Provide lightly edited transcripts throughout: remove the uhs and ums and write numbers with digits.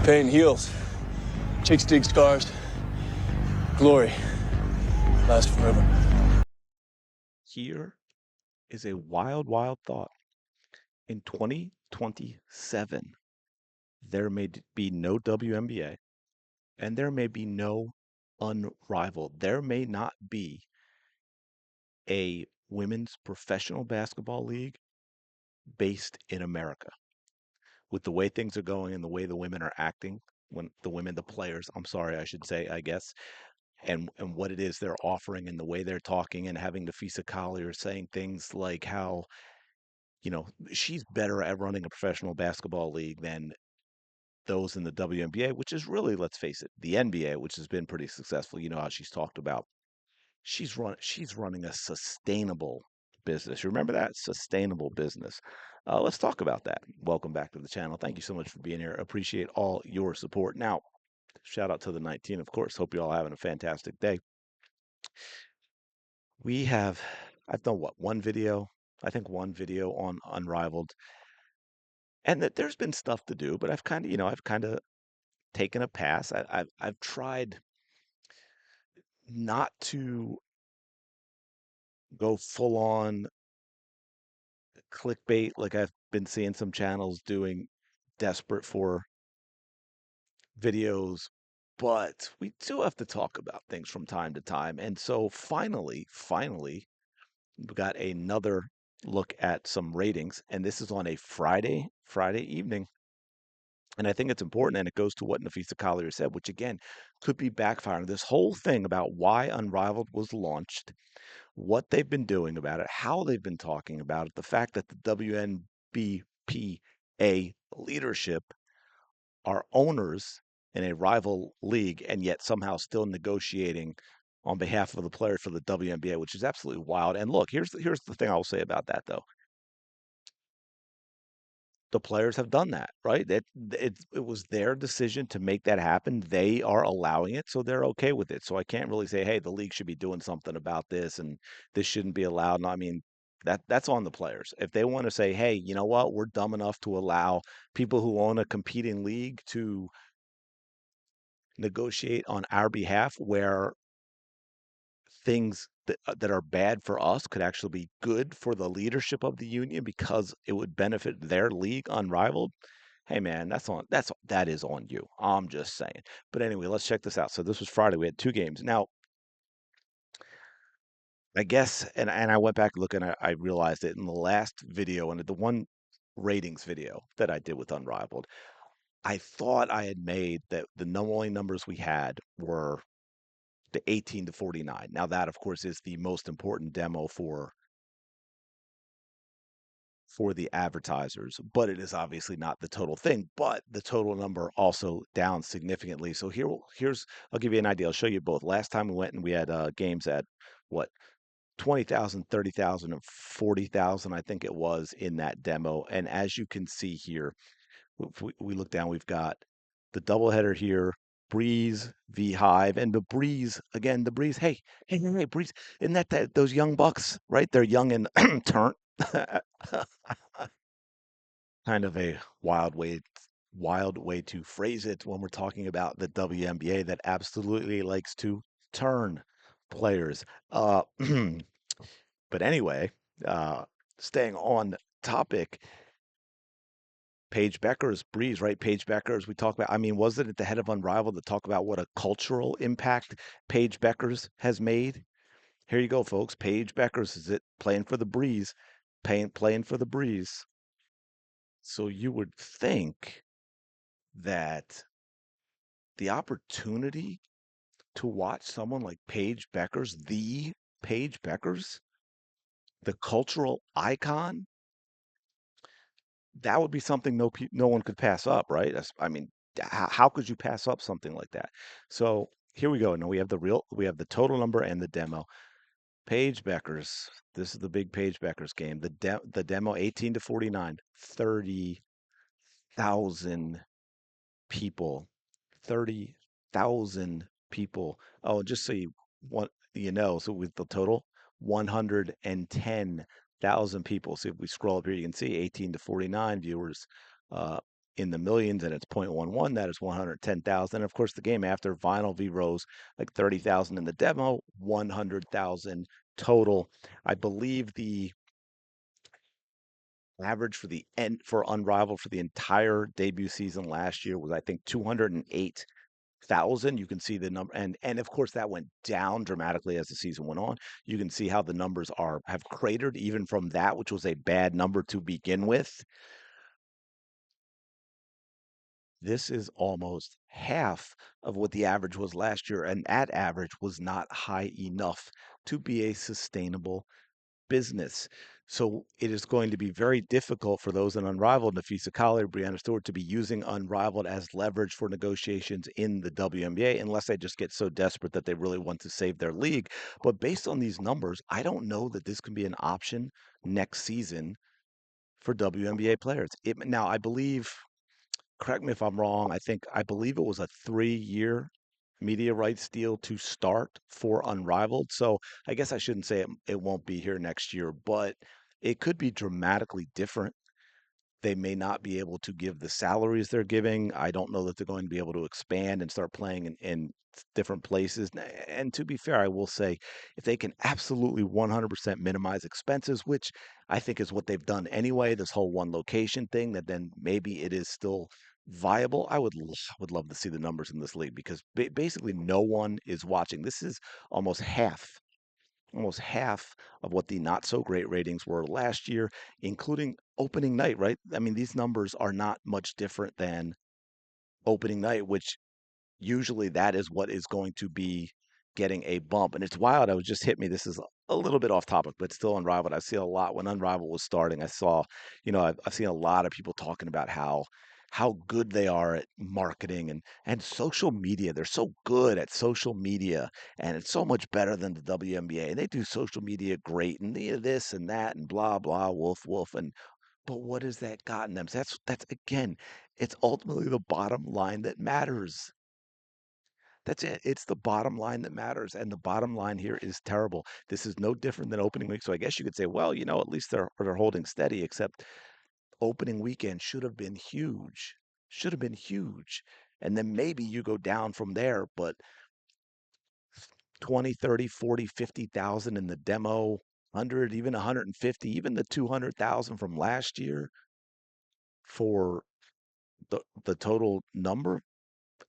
Pain heals. Chicks dig scars. Glory lasts forever. Here is a wild, wild thought. In 2027, there may be no WNBA and there may be no Unrivaled. There may not be a women's professional basketball league based in America. With the way things are going and the way the women are acting, when the women, the players, I'm sorry, I should say, I guess, and what it is they're offering and the way they're talking and having Napheesa Collier saying things like how, she's better at running a professional basketball league than those in the WNBA, which is really, let's face it, the NBA, which has been pretty successful. You know how she's talked about she's running a sustainable business. You remember that? Sustainable business. Let's talk about that. Welcome back to the channel. Thank you so much for being here. Appreciate all your support. Now, shout out to the 19, of course. Hope you're all having a fantastic day. I've done what, one video? I think one video on Unrivaled, and that there's been stuff to do, but I've kind of taken a pass. I've tried not to go full on clickbait like I've been seeing some channels doing, desperate for videos, but we do have to talk about things from time to time. And so finally, we got another look at some ratings, and this is on a Friday evening. And I think it's important, and it goes to what Napheesa Collier said, which again could be backfiring. This whole thing about why Unrivaled was launched, what they've been doing about it, how they've been talking about it, the fact that the WNBPA leadership are owners in a rival league and yet somehow still negotiating on behalf of the players for the WNBA, which is absolutely wild. And look, here's the thing I will say about that though. The players have done that, right? It was their decision to make that happen. They are allowing it, so they're okay with it. So I can't really say, hey, the league should be doing something about this and this shouldn't be allowed. No, I mean, that's on the players. If they want to say, hey, you know what, we're dumb enough to allow people who own a competing league to negotiate on our behalf where things that are bad for us could actually be good for the leadership of the union because it would benefit their league unrivaled. Hey man, that is on you. I'm just saying. But anyway, let's check this out. So this was Friday. We had two games. Now, I guess, and I went back and looked and I realized it in the last video and the one ratings video that I did with Unrivaled. I thought I had made that the only numbers we had were the 18 to 49. Now that of course is the most important demo for the advertisers, but it is obviously not the total thing, but the total number also down significantly. So here's I'll give you an idea. I'll show you both. Last time we went and we had games at what 20,000, 30,000, and 40,000, I think it was in that demo. And as you can see here, if we look down, we've got the doubleheader here, Breeze v Hive, and the Breeze again. The Breeze, hey, Breeze, isn't that those young bucks, right? They're young and turnt. Kind of a wild way to phrase it when we're talking about the WNBA that absolutely likes to turn players. But anyway, uh, staying on topic, Paige Becker's Breeze, right? Paige Becker's, we talk about, I mean, wasn't it the head of Unrivaled to talk about what a cultural impact Paige Becker's has made? Here you go, folks. Paige Becker's is it playing for the Breeze, playing for the Breeze. So you would think that the opportunity to watch someone like Paige Becker's, the Paige Becker's, the cultural icon, that would be something no one could pass up, right? I mean, how could you pass up something like that? So here we go. Now we have the total number and the demo. Paige Becker's. This is the big Paige Becker's game. The demo 18 to 49, 30,000 people. 30,000 people. Oh, just so you want so with the total 110,000 people. So if we scroll up here, you can see 18 to 49 viewers. in the millions and it's 0.11, that is 110,000. Of course, the game after Vinyl v Rose, like 30,000 in the demo, 100,000 total. I believe the average for the end for Unrivaled for the entire debut season last year was, I think, 208,000. You can see the number, and of course that went down dramatically as the season went on. You can see how the numbers are have cratered even from that, which was a bad number to begin with. This is almost half of what the average was last year, and that average was not high enough to be a sustainable business. So it is going to be very difficult for those in Unrivaled, Napheesa, Collier, Breanna, Stewart, to be using Unrivaled as leverage for negotiations in the WNBA, unless they just get so desperate that they really want to save their league. But based on these numbers, I don't know that this can be an option next season for WNBA players. Now, I believe, correct me if I'm wrong, I believe it was a 3-year media rights deal to start for Unrivaled. So I guess I shouldn't say it won't be here next year, but it could be dramatically different. They may not be able to give the salaries they're giving. I don't know that they're going to be able to expand and start playing in different places. And to be fair, I will say if they can absolutely 100% minimize expenses, which I think is what they've done anyway, this whole one location thing, that then maybe it is still viable. Would love to see the numbers in this league because basically no one is watching. This is almost half almost half of what the not so great ratings were last year, including opening night, right? I mean, these numbers are not much different than opening night, which usually that is what is going to be getting a bump. And it's wild. I was just hit me. This is a little bit off topic, but still Unrivaled. I see a lot when Unrivaled was starting. I saw, I've seen a lot of people talking about how good they are at marketing and social media. They're so good at social media, and it's so much better than the WNBA. And they do social media great, and this and that and blah blah wolf wolf. And but what has that gotten them? So that's again, it's ultimately the bottom line that matters. That's it. It's the bottom line that matters. And the bottom line here is terrible. This is no different than opening week. So I guess you could say, well, at least they're holding steady, except opening weekend should have been huge. Should have been huge. And then maybe you go down from there, but 20, 30, 40, 50,000 in the demo, 100, even 150, even the 200,000 from last year for the total number,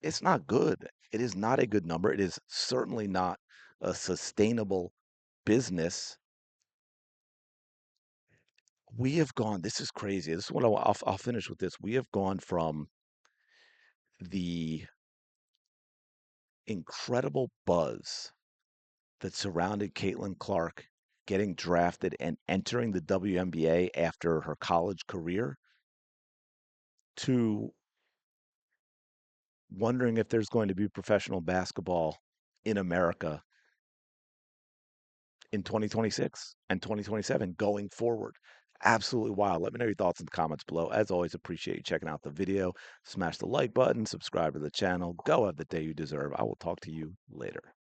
it's not good. It is not a good number. It is certainly not a sustainable business. We have gone, this is crazy. This is what I'll finish with this. We have gone from the incredible buzz that surrounded Caitlin Clark getting drafted and entering the WNBA after her college career to wondering if there's going to be professional basketball in America in 2026 and 2027 going forward. Absolutely wild. Let me know your thoughts in the comments below. As always, appreciate you checking out the video. Smash the like button, subscribe to the channel. Go have the day you deserve. I will talk to you later.